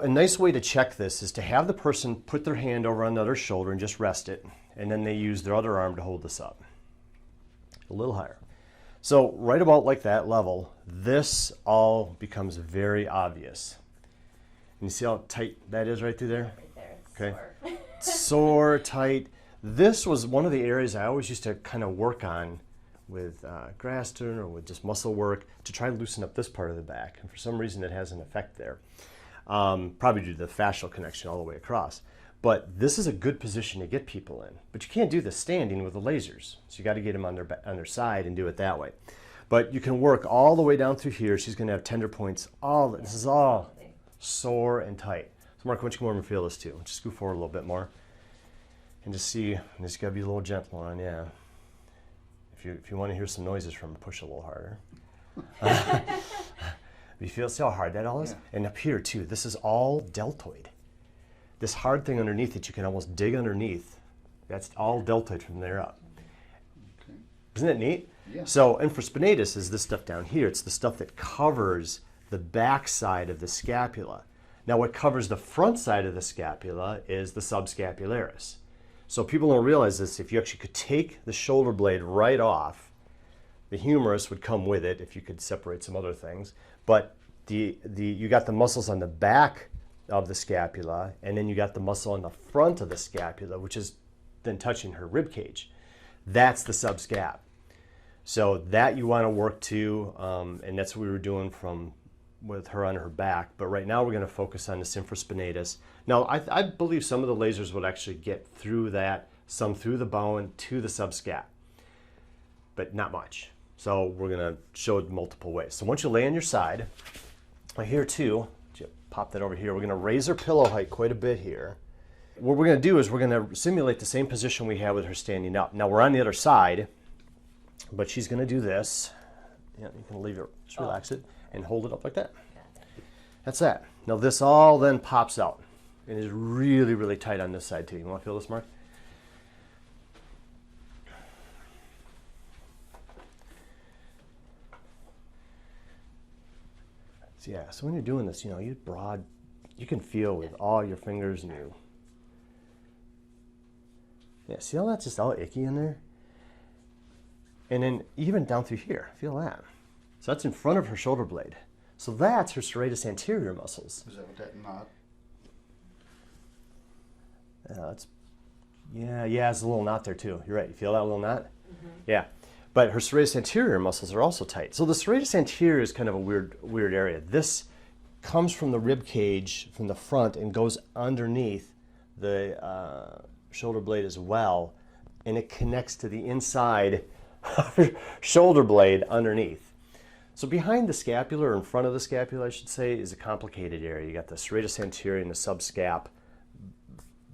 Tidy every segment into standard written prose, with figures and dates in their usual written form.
A nice way to check this is to have the person put their hand over on the other shoulder and just rest it, and then they use their other arm to hold this up. A little higher. So right about like that level, this all becomes very obvious. And you see how tight that is right through there? Right there. It's okay. Sore, tight. This was one of the areas I always used to kind of work on with Graston or with just muscle work to try to loosen up this part of the back. And for some reason it has an effect there. Probably due to the fascial connection all the way across. But this is a good position to get people in. But you can't do this standing with the lasers. So you got to get them on their side and do it that way. But you can work all the way down through here. She's going to have tender points. This is all sore and tight. So Mark, why don't you come over and feel this too? Just scoot forward a little bit more. And just see, this got to be a little gentle on, yeah. If you want to hear some noises from her, push a little harder. You feel, see how hard that all is? Yeah. And up here too, this is all deltoid. This hard thing underneath that you can almost dig underneath, that's all deltoid from there up. Okay. Isn't it neat? Yeah. So infraspinatus is this stuff down here. It's the stuff that covers the back side of the scapula. Now what covers the front side of the scapula is the subscapularis. So people don't realize this, if you actually could take the shoulder blade right off, the humerus would come with it if you could separate some other things. But you got the muscles on the back of the scapula, and then you got the muscle on the front of the scapula, which is then touching her rib cage. That's the subscap. So that you want to work to, and that's what we were doing with her on her back. But right now we're going to focus on this infraspinatus. Now I believe some of the lasers would actually get through that, some through the bone to the subscap, but not much. So we're going to show it multiple ways. So once you lay on your side, here too, pop that over here, we're going to raise her pillow height quite a bit here. What we're going to do is we're going to simulate the same position we had with her standing up. Now we're on the other side, but she's going to do this. Yeah, you can leave it, just relax it, and hold it up like that. That's that. Now this all then pops out and is really, really tight on this side too. You want to feel this, Mark? Yeah, so when you're doing this, you can feel with all your fingers and you. Yeah, see how that's just all icky in there? And then even down through here, feel that. So that's in front of her shoulder blade. So that's her serratus anterior muscles. Is that what that knot? Yeah, it's a little knot there too. You're right. You feel that little knot? Mm-hmm. Yeah. But her serratus anterior muscles are also tight. So the serratus anterior is kind of a weird area. This comes from the rib cage from the front and goes underneath the shoulder blade as well, and it connects to the inside of her shoulder blade underneath. So behind the scapula, or in front of the scapula, I should say, is a complicated area. You got the serratus anterior and the subscap.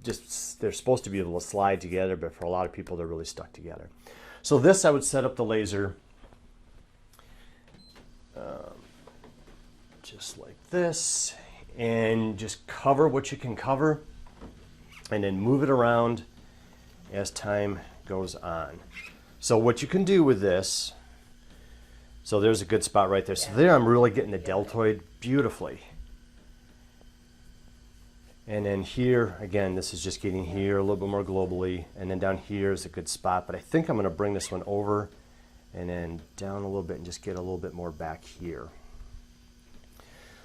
They're supposed to be able to slide together, but for a lot of people, they're really stuck together. So this, I would set up the laser just like this, and just cover what you can cover, and then move it around as time goes on. So what you can do with this, so there's a good spot right there. So there I'm really getting the deltoid beautifully. And then here, again, this is just getting here a little bit more globally. And then down here is a good spot. But I think I'm going to bring this one over and then down a little bit and just get a little bit more back here.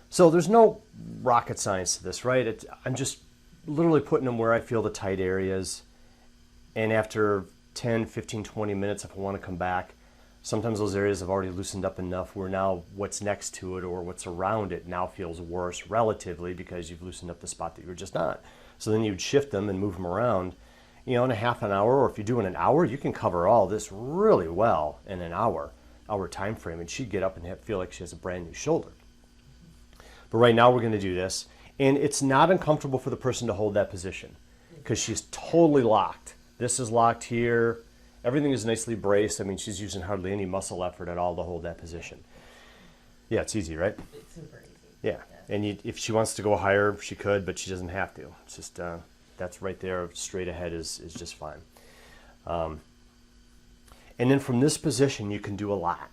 So there's no rocket science to this, right? I'm just literally putting them where I feel the tight areas. And after 10, 15, 20 minutes, if I want to come back, sometimes those areas have already loosened up enough where now what's next to it or what's around it now feels worse relatively because you've loosened up the spot that you were just on. So then you'd shift them and move them around, in a half an hour, or if you're doing an hour, you can cover all this really well in an hour time frame, and she'd get up and feel like she has a brand new shoulder. But right now we're going to do this, and it's not uncomfortable for the person to hold that position because she's totally locked. This is locked here. Everything is nicely braced. I mean, she's using hardly any muscle effort at all to hold that position. Yeah, it's easy, right? It's super easy. Yeah, and if she wants to go higher, she could, but she doesn't have to. It's just, that's right there, straight ahead is just fine. And then from this position, you can do a lot.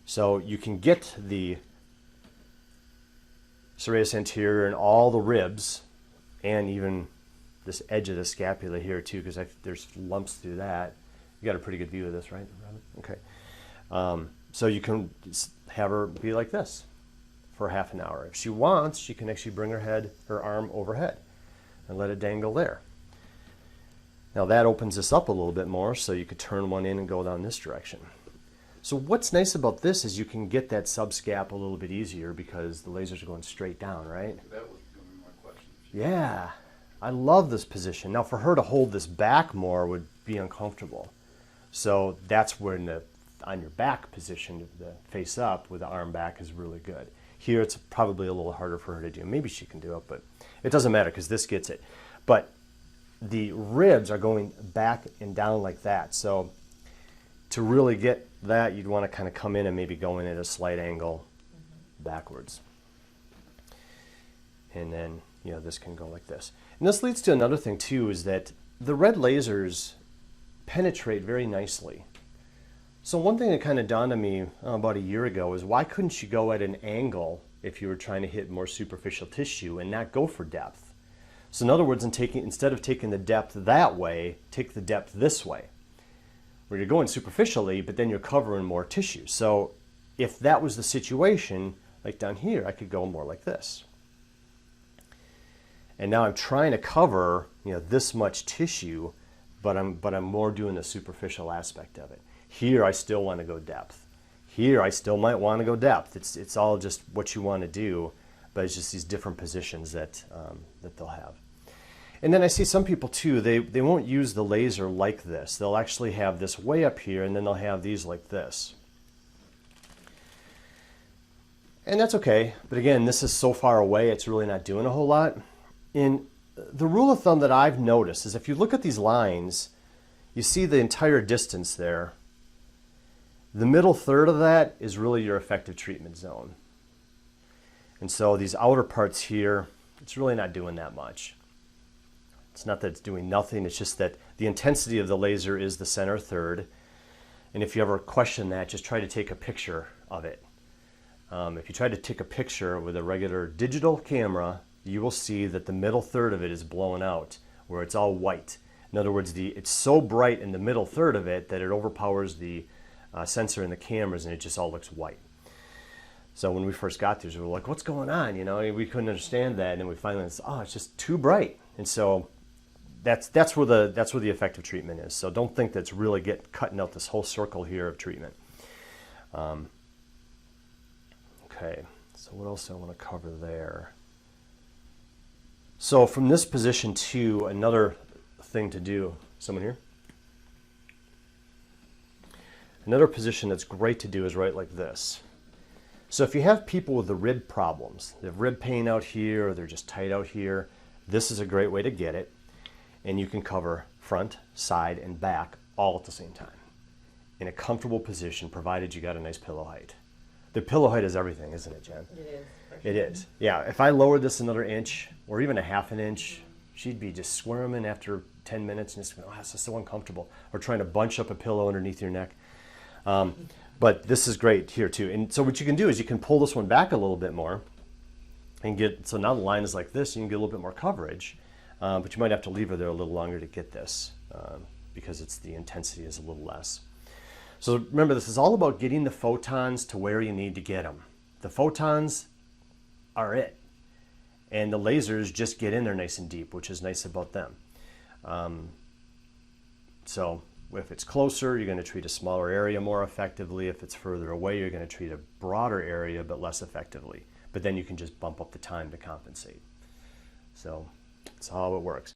So you can get the Serratus Anterior and all the ribs, and even this edge of the scapula here too, because there's lumps through that. You got a pretty good view of this, right, Robin? Okay. So you can have her be like this for half an hour. If she wants, she can actually bring her arm overhead and let it dangle there. Now that opens this up a little bit more, so you could turn one in and go down this direction. So what's nice about this is you can get that subscap a little bit easier because the lasers are going straight down, right? That was going to be my question. Yeah, I love this position. Now for her to hold this back more would be uncomfortable. So that's when on your back position, the face up with the arm back is really good. Here it's probably a little harder for her to do. Maybe she can do it, but it doesn't matter because this gets it. But the ribs are going back and down like that. So to really get that, you'd want to kind of come in and maybe go in at a slight angle backwards. And then, you know, this can go like this. And this leads to another thing too, is that the red lasers penetrate very nicely. So one thing that kind of dawned on me about a year ago is why couldn't you go at an angle if you were trying to hit more superficial tissue and not go for depth? So in other words, instead of taking the depth that way, take the depth this way, where you're going superficially, but then you're covering more tissue. So if that was the situation, like down here, I could go more like this. And now I'm trying to cover, you know, this much tissue, but I'm more doing the superficial aspect of it. Here I still want to go depth. Here I still might want to go depth. It's all just what you want to do, but it's just these different positions that they'll have. And then I see some people too, they won't use the laser like this. They'll actually have this way up here, and then they'll have these like this. And that's okay, but again, this is so far away, it's really not doing a whole lot. And the rule of thumb that I've noticed is if you look at these lines, you see the entire distance there. The middle third of that is really your effective treatment zone. And so these outer parts here, it's really not doing that much. It's not that it's doing nothing, it's just that the intensity of the laser is the center third. And if you ever question that, just try to take a picture of it. If you try to take a picture with a regular digital camera, you will see that the middle third of it is blown out, where it's all white. In other words, it's so bright in the middle third of it that it overpowers the sensor in the cameras, and it just all looks white. So when we first got these, we were like, what's going on? You know, we couldn't understand that, and then we finally said, oh, it's just too bright. And so that's where the effective treatment is. So don't think that's really cutting out this whole circle here of treatment. Okay, so what else do I want to cover there? So from this position too, another thing to do, someone here? Another position that's great to do is right like this. So if you have people with the rib problems, they have rib pain out here, or they're just tight out here, this is a great way to get it. And you can cover front, side, and back all at the same time in a comfortable position, provided you got a nice pillow height. The pillow height is everything, isn't it, Jen? It is. It is. Yeah, if I lowered this another inch, or even a half an inch, she'd be just squirming after 10 minutes and just going, oh, this is so uncomfortable. Or trying to bunch up a pillow underneath your neck. But this is great here too. And so what you can do is you can pull this one back a little bit more and so now the line is like this, you can get a little bit more coverage, but you might have to leave her there a little longer to get this because the intensity is a little less. So remember, this is all about getting the photons to where you need to get them. The photons are it. And the lasers just get in there nice and deep, which is nice about them. So if it's closer, you're going to treat a smaller area more effectively. If it's further away, you're going to treat a broader area but less effectively. But then you can just bump up the time to compensate. So that's how it works.